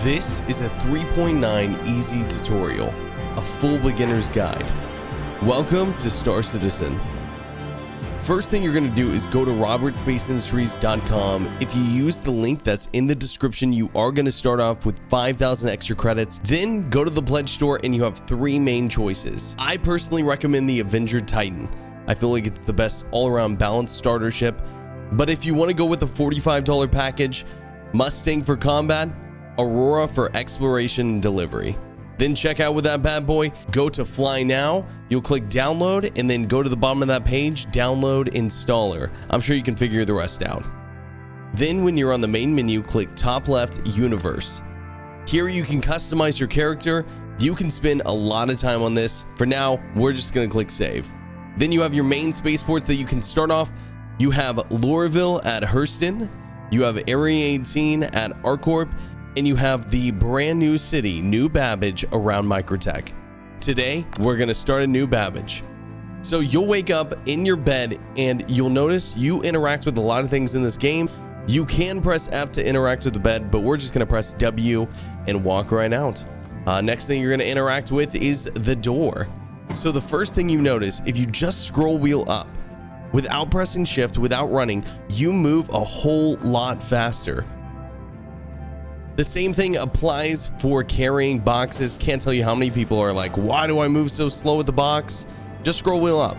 This is a 3.9 easy tutorial, a full beginner's guide. Welcome to Star Citizen. First thing you're going to do is go to robertspaceindustries.com. If you use the link that's in the description, you are going to start off with 5,000 extra credits. Then go to the pledge store and you have three main choices. I personally recommend the Avenger Titan. I feel like it's the best all-around balanced starter ship. But if you want to go with the $45 package, Mustang for combat, Aurora for exploration and delivery. Then check out with that bad boy, go to Fly Now, you'll click download and then go to the bottom of that page, download installer. I'm sure you can figure the rest out. Then when you're on the main menu, click top left universe. Here you can customize your character. You can spend a lot of time on this. For now, we're just gonna click save. Then you have your main spaceports that you can start off. You have Lorville at Hurston, you have Ariade Scene at Arcorp, and you have the brand new city, NewBabbage, around Microtech. Today, we're gonna start a NewBabbage. So you'll wake up in your bed and you'll notice you interact with a lot of things in this game. You can press F to interact with the bed, but we're just gonna press W and walk right out. Next thing you're gonna interact with is the door. So the first thing you notice, if you just scroll wheel up, without pressing shift, without running, you move a whole lot faster. The same thing applies for carrying boxes. Can't tell you how many people are like, why do I move so slow with the box? Just scroll wheel up.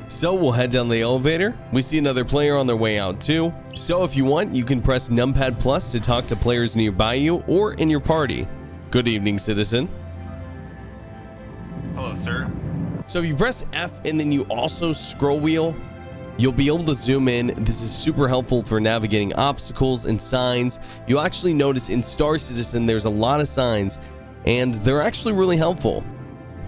So we'll head down the elevator. We see another player on their way out too. So if you want, you can press numpad plus to talk to players nearby you or in your party. Good evening, citizen. Hello, sir. So if you press F and then you also scroll wheel, you'll be able to zoom in. This is super helpful for navigating obstacles and signs. You'll actually notice in Star Citizen there's a lot of signs and they're actually really helpful.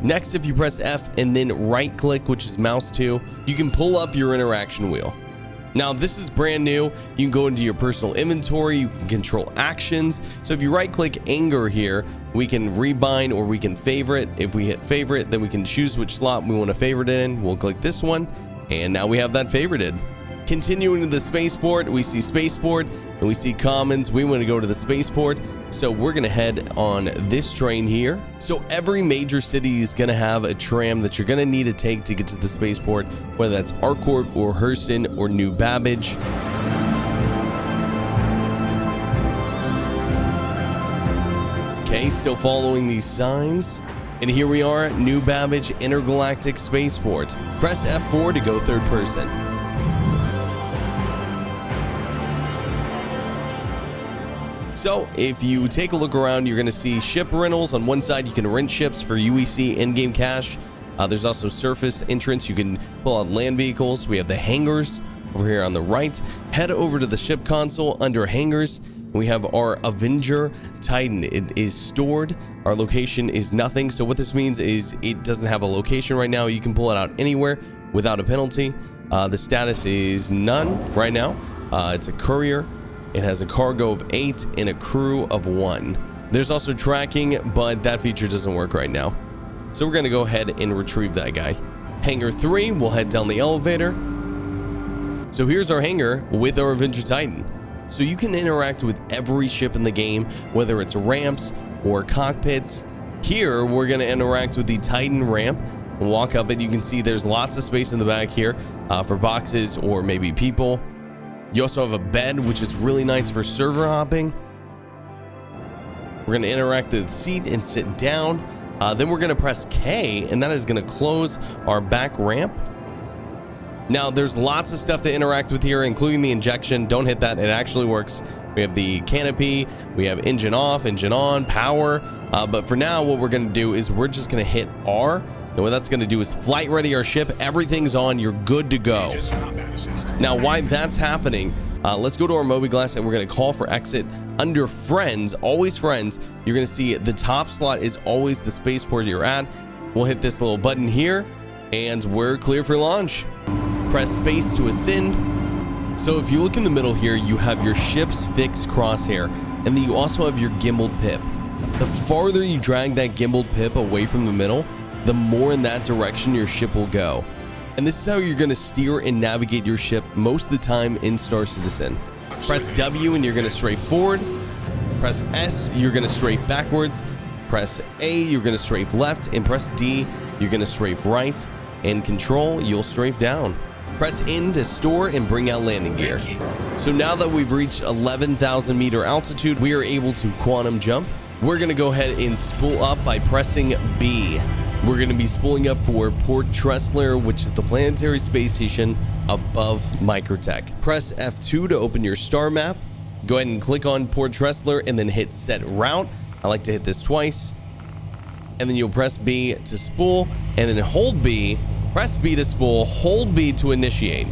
Next, if you press F and then right click, which is mouse 2, you can pull up your interaction wheel. Now this is brand new. You can go into your personal inventory, you can control actions. So if you right click anger here, we can rebind or we can favorite. If we hit favorite, then we can choose which slot we want to favorite it in. We'll click this one. And now we have that favorited. Continuing to the spaceport, we see spaceport and we see commons. We want to go to the spaceport, so we're gonna head on this train here. So every major city is gonna have a tram that you're gonna need to take to get to the spaceport, whether that's Arcorp or Hurston or NewBabbage. Okay, still following these signs. And here we are, NewBabbage Intergalactic Spaceport. Press F4 to go third person. So if you take a look around, you're going to see ship rentals. On one side, you can rent ships for aUEC in-game cash. There's also surface entrance. You can pull out land vehicles. We have the hangars over here on the right. Head over to the ship console under hangars. We have our Avenger Titan. It is stored. Our location is nothing. So what this means is it doesn't have a location right now. You can pull it out anywhere without a penalty. The status is none right now. It's a courier. It has a cargo of 8 and a crew of 1. There's also tracking, but that feature doesn't work right now. So we're going to go ahead and retrieve that guy. Hangar 3, we'll head down the elevator. So here's our hangar with our Avenger Titan. So you can interact with every ship in the game, whether it's ramps or cockpits. Here, we're going to interact with the Titan ramp and walk up it. You can see there's lots of space in the back here for boxes or maybe people. You also have a bed, which is really nice for server hopping. We're going to interact with the seat and sit down. Then we're going to press K, and that is going to close our back ramp. Now, there's lots of stuff to interact with here, including the injection. Don't hit that. It actually works. We have the canopy. We have engine off, engine on, power. But for now, what we're going to do is we're just going to hit R. And what that's going to do is flight ready our ship. Everything's on. You're good to go. Now, while that's happening, let's go to our Mobi glass and we're going to call for exit. Under friends, always friends, you're going to see the top slot is always the spaceport you're at. We'll hit this little button here and we're clear for launch. Press space to ascend. So if you look in the middle here, you have your ship's fixed crosshair, and then you also have your gimbaled pip. The farther you drag that gimbaled pip away from the middle, the more in that direction your ship will go. And this is how you're going to steer and navigate your ship most of the time in Star Citizen. Press W and you're going to stray forward. Press S, you're going to strafe backwards. Press A, you're going to strafe left. And press D, you're going to strafe right. And Control, you'll strafe down. Press N to store and bring out landing gear. So now that we've reached 11,000 meter altitude, we are able to quantum jump. We're going to go ahead and spool up by pressing B. We're going to be spooling up for Port Tressler, which is the planetary space station above Microtech. Press F2 to open your star map. Go ahead and click on Port Tressler and then hit set route. I like to hit this twice. And then you'll press B to spool and then hold B. Press B to spool, hold B to initiate.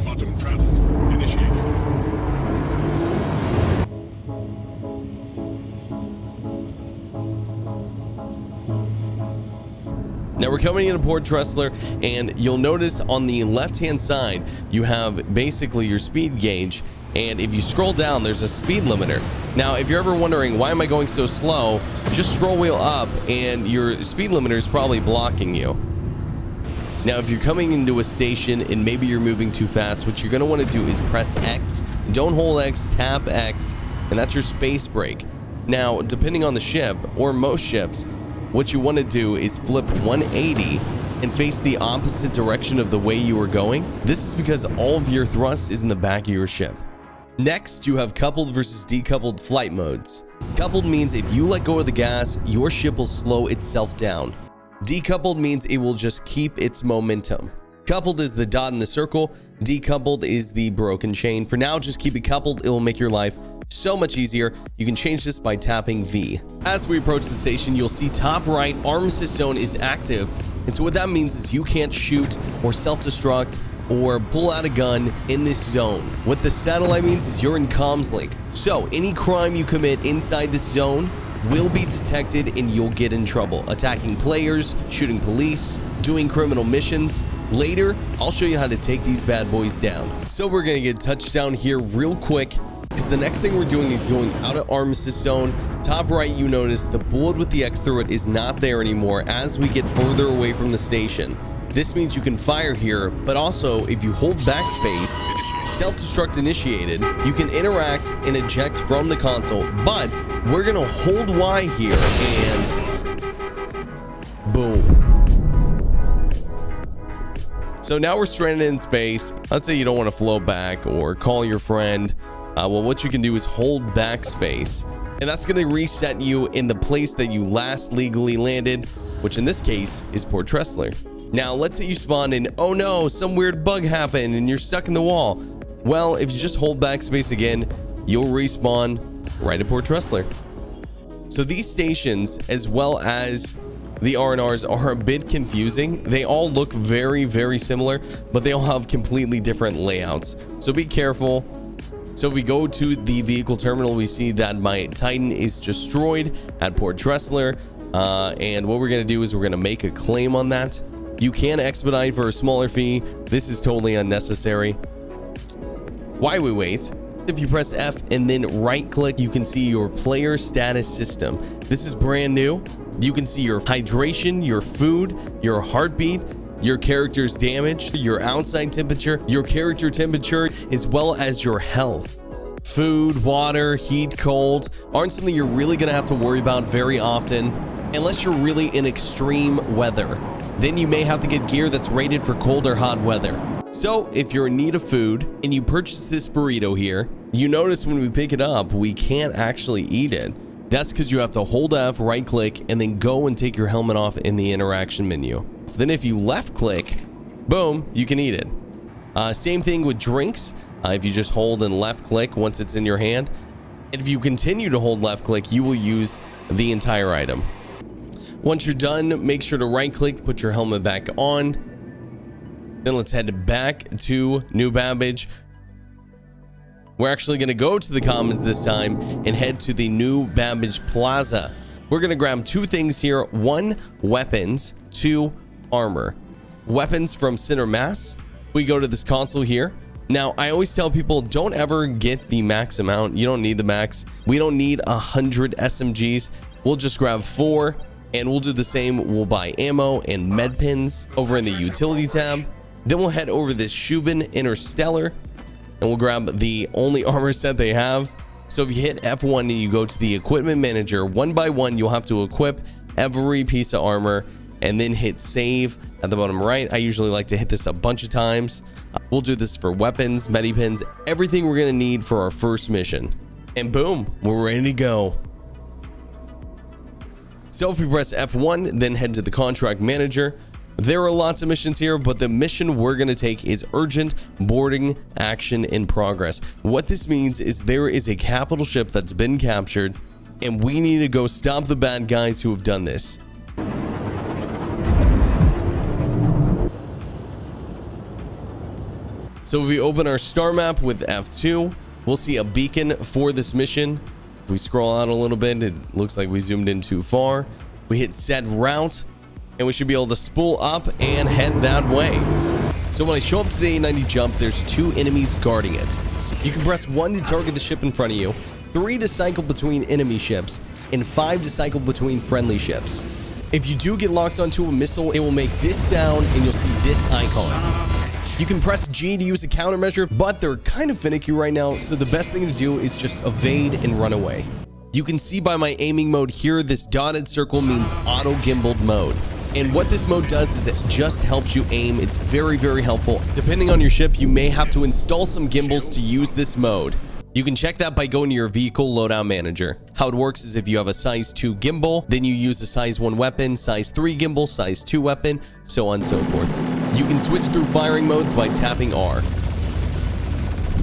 Quantum travel initiated. Now we're coming into Port Tressler, and you'll notice on the left-hand side, you have basically your speed gauge. And if you scroll down, there's a speed limiter. Now, if you're ever wondering, why am I going so slow? Just scroll wheel up and your speed limiter is probably blocking you. Now, if you're coming into a station and maybe you're moving too fast, what you're going to want to do is press X. Don't hold X, tap X, and that's your space brake. Now, depending on the ship or most ships, what you want to do is flip 180 and face the opposite direction of the way you were going. This is because all of your thrust is in the back of your ship. Next, you have coupled versus decoupled flight modes. Coupled means if you let go of the gas, your ship will slow itself down. Decoupled means it will just keep its momentum. Coupled is the dot in the circle. Decoupled is the broken chain. For now, just keep it coupled. It will make your life so much easier. You can change this by tapping V. As we approach the station, you'll see top right, Armistice zone is active. And so what that means is you can't shoot or self-destruct or pull out a gun in this zone. What the satellite means is you're in comms link. So any crime you commit inside this zone will be detected and you'll get in trouble. Attacking players, shooting police, doing criminal missions. Later, I'll show you how to take these bad boys down. So we're gonna get touchdown here real quick, because the next thing we're doing is going out of Armistice zone. Top right, you notice the bullet with the X through it is not there anymore as we get further away from the station. This means you can fire here, but also if you hold backspace, self-destruct initiated, you can interact and eject from the console, but we're gonna hold Y here and boom. So now we're stranded in space. Let's say you don't want to float back or call your friend. Well, what you can do is hold backspace, and that's going to reset you in the place that you last legally landed, which in this case is Port Tressler. Now, let's say you spawn in, oh no, some weird bug happened and you're stuck in the wall. Well, if you just hold backspace again, you'll respawn right at Port Tressler. So these stations, as well as the R&Rs, are a bit confusing. They all look very, very similar, but they all have completely different layouts. So be careful. So if we go to the vehicle terminal, we see that my Titan is destroyed at Port Tressler. And what we're going to do is we're going to make a claim on that. You can expedite for a smaller fee. This is totally unnecessary. While we wait, if you press F and then right click, you can see your player status system. This is brand new. You can see your hydration, your food, your heartbeat, your character's damage, your outside temperature, your character temperature, as well as your health. Food, water, heat, cold aren't something you're really gonna have to worry about very often, unless you're really in extreme weather. Then you may have to get gear that's rated for cold or hot weather. So if you're in need of food and you purchase this burrito here, you notice when we pick it up, we can't actually eat it. That's because you have to hold F, right click, and then go and take your helmet off in the interaction menu. Then if you left click, boom, you can eat it. Same thing with drinks. If you just hold and left click once it's in your hand. And if you continue to hold left click, you will use the entire item. Once you're done, make sure to right click, put your helmet back on. Then let's head back to NewBabbage. We're actually going to go to the commons this time and head to the NewBabbage Plaza. We're going to grab two things here. One, weapons. Two, armor. Weapons from center mass. We go to this console here. Now, I always tell people, don't ever get the max amount. You don't need the max. We don't need 100 SMGs. We'll just grab 4, and we'll do the same. We'll buy ammo and med pins over in the utility tab. Then we'll head over this Shubin Interstellar, and we'll grab the only armor set they have. So if you hit F1 and you go to the equipment manager, one by one, you'll have to equip every piece of armor and then hit save at the bottom right. I usually like to hit this a bunch of times. We'll do this for weapons, medipins, everything we're gonna need for our first mission. And boom, we're ready to go. So if we press F1, then head to the contract manager. There are lots of missions here, but the mission we're going to take is urgent boarding action in progress. What this means is there is a capital ship that's been captured, and we need to go stop the bad guys who have done this. So if we open our star map with F2, we'll see a beacon for this mission. If we scroll out a little bit, it looks like we zoomed in too far. We hit set route, and we should be able to spool up and head that way. So when I show up to the A90 jump, there's 2 enemies guarding it. You can press 1 to target the ship in front of you, 3 to cycle between enemy ships, and 5 to cycle between friendly ships. If you do get locked onto a missile, it will make this sound and you'll see this icon. You can press G to use a countermeasure, but they're kind of finicky right now, so the best thing to do is just evade and run away. You can see by my aiming mode here, this dotted circle means auto gimbaled mode. And what this mode does is it just helps you aim. It's very, very helpful. Depending on your ship, you may have to install some gimbals to use this mode. You can check that by going to your vehicle loadout manager. How it works is if you have a size 2 gimbal, then you use a size 1 weapon, size 3 gimbal, size 2 weapon, so on and so forth. You can switch through firing modes by tapping R.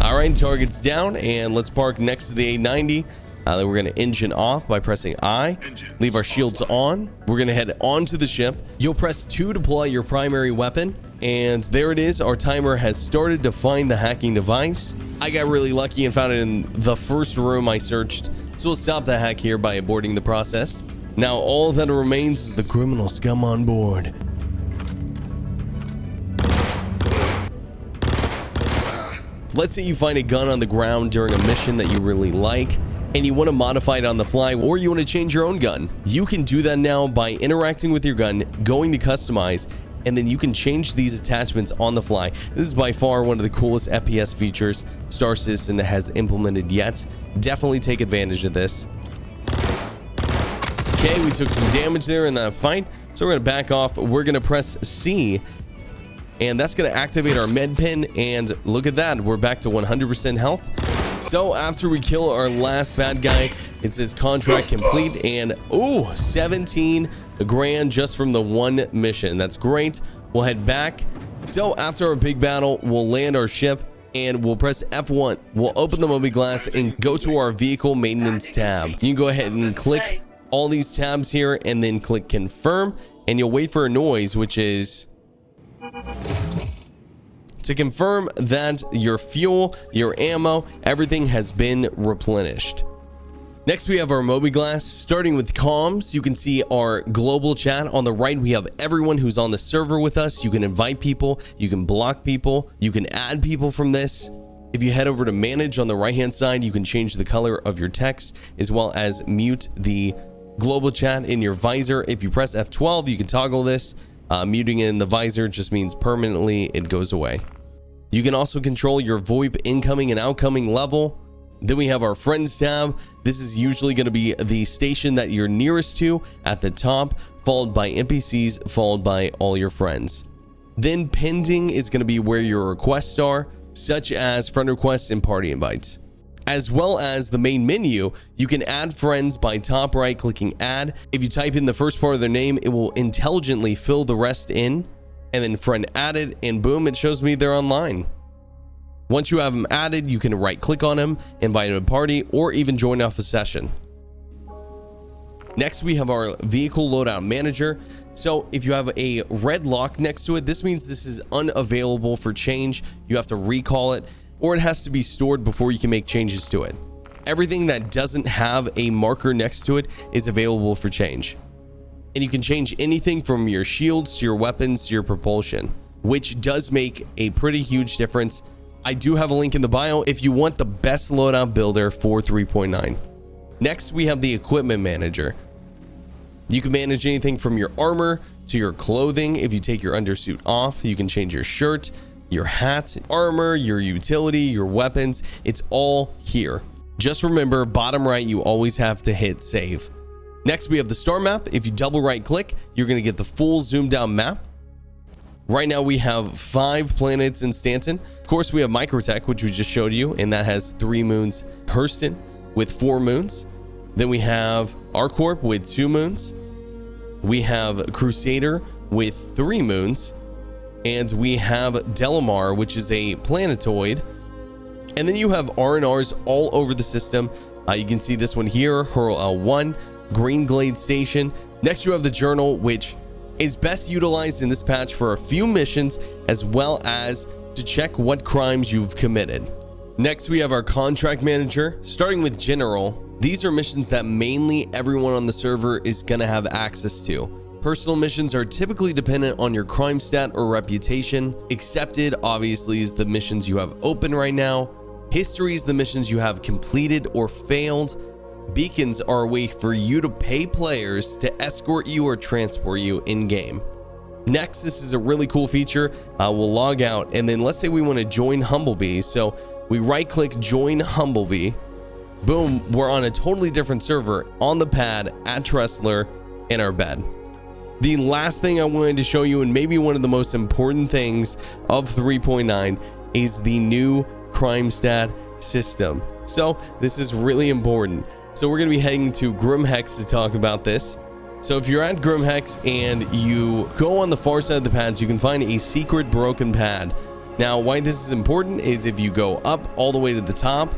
All right, target's down, and let's park next to the A90. Then we're going to engine off by pressing I. Leave our shields on. We're going to head onto the ship. You'll press 2 to deploy your primary weapon. And there it is. Our timer has started to find the hacking device. I got really lucky and found it in the first room I searched. So we'll stop the hack here by aborting the process. Now all that remains is the criminal scum on board. Let's say you find a gun on the ground during a mission that you really like, and you want to modify it on the fly, or you want to change your own gun. You can do that now by interacting with your gun, going to customize, and then you can change these attachments on the fly. This is by far one of the coolest FPS features Star Citizen has implemented yet. Definitely take advantage of this. Okay, we took some damage there in that fight, so we're going to back off. We're going to press C, and that's going to activate our med pin, and look at that, we're back to 100% health. So after we kill our last bad guy, it says contract complete, and 17 grand just from the one mission. That's great. We'll head back. So after our big battle, we'll land our ship and we'll press F1. We'll open the Mobi glass and go to our vehicle maintenance tab. You can go ahead and click all these tabs here and then click confirm, and you'll wait for a noise, which is to confirm that your fuel, your ammo, everything has been replenished. Next, we have our Mobi glass. Starting with comms, you can see our global chat. On the right, we have everyone who's on the server with us. You can invite people, you can block people, you can add people from this. If you head over to manage on the right hand side, you can change the color of your text as well as mute the global chat in your visor. If you press F12, you can toggle this. Muting it in the visor just means permanently it goes away. You can also control your VoIP incoming and outgoing level. Then we have our friends tab. This is usually going to be the station that you're nearest to at the top, followed by NPCs, followed by all your friends. Then pending is going to be where your requests are, such as friend requests and party invites. As well as the main menu, you can add friends by top right clicking add. If you type in the first part of their name, it will intelligently fill the rest in, and then friend added, and boom, it shows me they're online. Once you have them added, you can right click on them, invite them to party, or even join off a session. Next, we have our vehicle loadout manager. So if you have a red lock next to it, this means this is unavailable for change. You have to recall it, or it has to be stored before you can make changes to it. Everything that doesn't have a marker next to it is available for change. And you can change anything from your shields to your weapons to your propulsion, which does make a pretty huge difference. I do have a link in the bio if you want the best loadout builder for 3.9. Next, we have the equipment manager. You can manage anything from your armor to your clothing. If you take your undersuit off, you can change your shirt, your hat, armor, your utility, your weapons. It's all here. Just remember, bottom right, you always have to hit save. Next, we have the star map. If you double right click, you're going to get the full zoomed out map. Right now we have 5 planets in Stanton. Of course, we have Microtech, which we just showed you, and that has 3 moons. Hurston with 4 moons. Then we have ArcCorp with 2 moons. We have Crusader with 3 moons. And we have Delamar, which is a planetoid. And then you have R&Rs all over the system. You can see this one here, Hurl L1, Green Glade Station. Next, you have the Journal, which is best utilized in this patch for a few missions, as well as to check what crimes you've committed. Next, we have our Contract Manager, starting with General. These are missions that mainly everyone on the server is going to have access to. Personal missions are typically dependent on your crime stat or reputation. Accepted, obviously, is the missions you have open right now. History is the missions you have completed or failed. Beacons are a way for you to pay players to escort you or transport you in game. Next, this is a really cool feature. We'll log out, and then let's say we want to join Humblebee. So we right click join Humblebee. Boom, we're on a totally different server on the pad at Tressler in our bed. The last thing I wanted to show you, and maybe one of the most important things of 3.9, is the new Crimestat system. So this is really important. So we're going to be heading to Grimhex to talk about this. So if you're at Grimhex and you go on the far side of the pads, you can find a secret broken pad. Now, why this is important is if you go up all the way to the top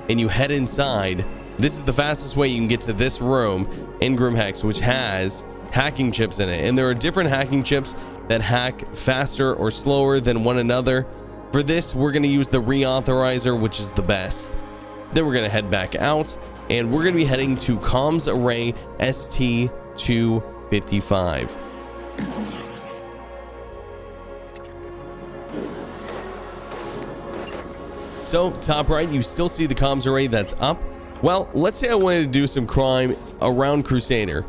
and you head inside, this is the fastest way you can get to this room in Grimhex, which has hacking chips in it. And there are different hacking chips that hack faster or slower than one another. For this, we're going to use the reauthorizer, which is the best. Then we're going to head back out, and we're going to be heading to Comms Array ST255. So top right, you still see the comms array that's up. Well, let's say I wanted to do some crime around Crusader.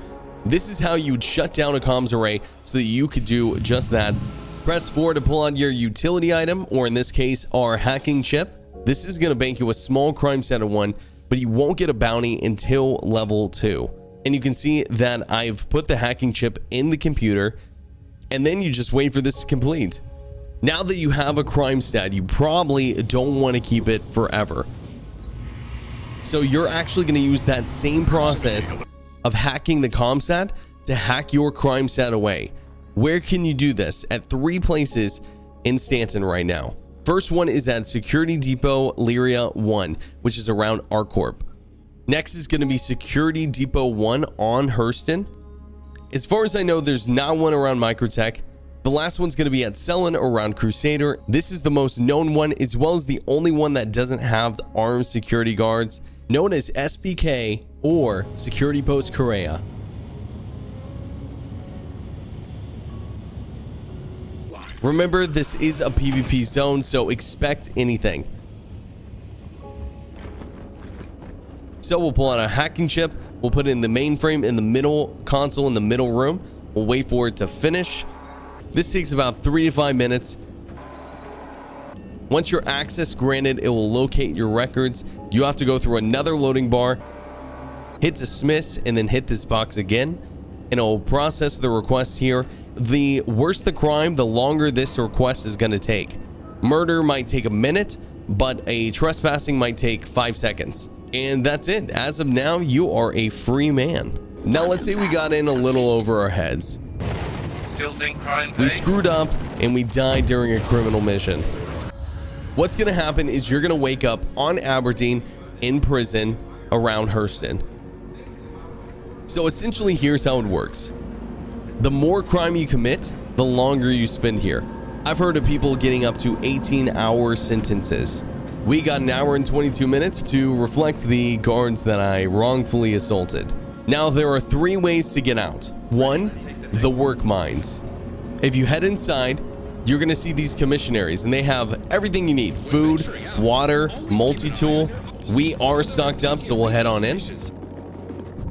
This is how you'd shut down a comms array so that you could do just that. Press 4 to pull out your utility item, or in this case, our hacking chip. This is going to bank you a small crime stat of 1, but you won't get a bounty until level 2. And you can see that I've put the hacking chip in the computer, and then you just wait for this to complete. Now that you have a crime stat, you probably don't want to keep it forever. So you're actually going to use that same process of hacking the ComStat to hack your crime stat away. Where can you do this? At 3 places in Stanton right now. First one is at Security Depot Lyria 1, which is around ArcCorp. Next is going to be Security Depot 1 on Hurston. As far as I know, there's not one around Microtech. The last one's going to be at Selin around Crusader. This is the most known one, as well as the only one that doesn't have the armed security guards, known as SPK or Security Post Korea. Remember, this is a PvP zone, so expect anything. So we'll pull out a hacking chip, we'll put it in the mainframe in the middle console in the middle room. We'll wait for it to finish. This takes about 3 to 5 minutes. Once your access granted, it will locate your records. You have to go through another loading bar, hit dismiss, and then hit this box again, and it will process the request here. The worse the crime, the longer this request is going to take. Murder might take a minute, but a trespassing might take 5 seconds. And that's it. As of now, you are a free man. Now let's say we got in a little over our heads. Still think crime We pays? screwed up and we died during a criminal mission. What's going to happen is you're going to wake up on Aberdeen in prison around Hurston. So essentially, here's how it works. The more crime you commit, the longer you spend here. I've heard of people getting up to 18-hour sentences. We got an hour and 22 minutes to reflect the guards that I wrongfully assaulted. Now, there are 3 ways to get out. 1, the work mines. If you head inside, you're going to see these commissionaries, and they have everything you need: food, water, multi-tool. We are stocked up, so we'll head on in.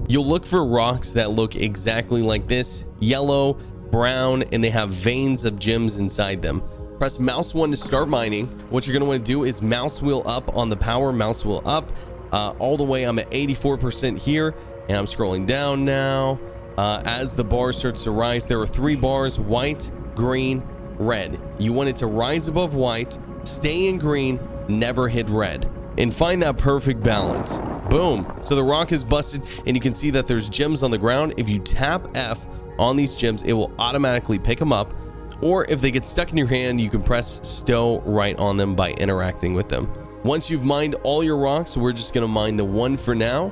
You'll look for rocks that look exactly like this: yellow, brown, and they have veins of gems inside them. Press mouse 1 to start mining. What you're going to want to do is mouse wheel up on the power, mouse wheel up, all the way. I'm at 84% here, and I'm scrolling down now. As the bar starts to rise, there are 3 bars: white, green, red. You want it to rise above white, stay in green, never hit red, and find that perfect balance. Boom. So the rock is busted, and you can see that there's gems on the ground. If you tap F on these gems, it will automatically pick them up, or if they get stuck in your hand, you can press stow right on them by interacting with them. Once you've mined all your rocks, we're just going to mine the 1 for now.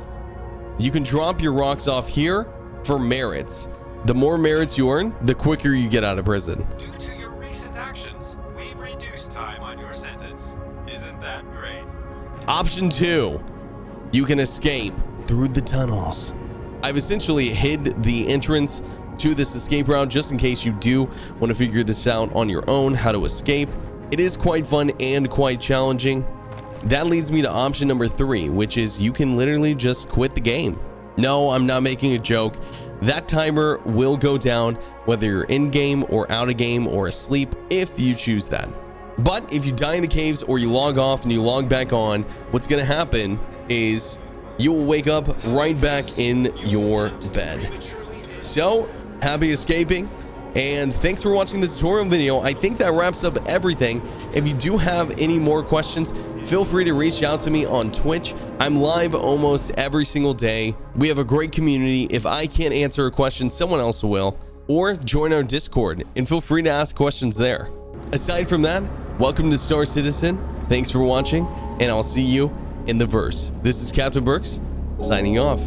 You can drop your rocks off here for merits. The more merits you earn, the quicker you get out of prison. Due to your recent actions, we've reduced time on your sentence. Isn't that great? Option 2, you can escape through the tunnels. I've essentially hid the entrance to this escape route just in case you do want to figure this out on your own, how to escape. It is quite fun and quite challenging. That leads me to option number 3, which is you can literally just quit the game. No, I'm not making a joke. That timer will go down whether you're in game or out of game or asleep if you choose that. But if you die in the caves or you log off and you log back on, what's going to happen is you will wake up right back in your bed. So happy escaping, and thanks for watching the tutorial video. I think that wraps up everything. If you do have any more questions, feel free to reach out to me on Twitch. I'm live almost every single day. We have a great community. If I can't answer a question, someone else will. Or join our Discord and feel free to ask questions there. Aside from that, welcome to Star Citizen. Thanks for watching, and I'll see you in the verse. This is Captain Berks, signing off.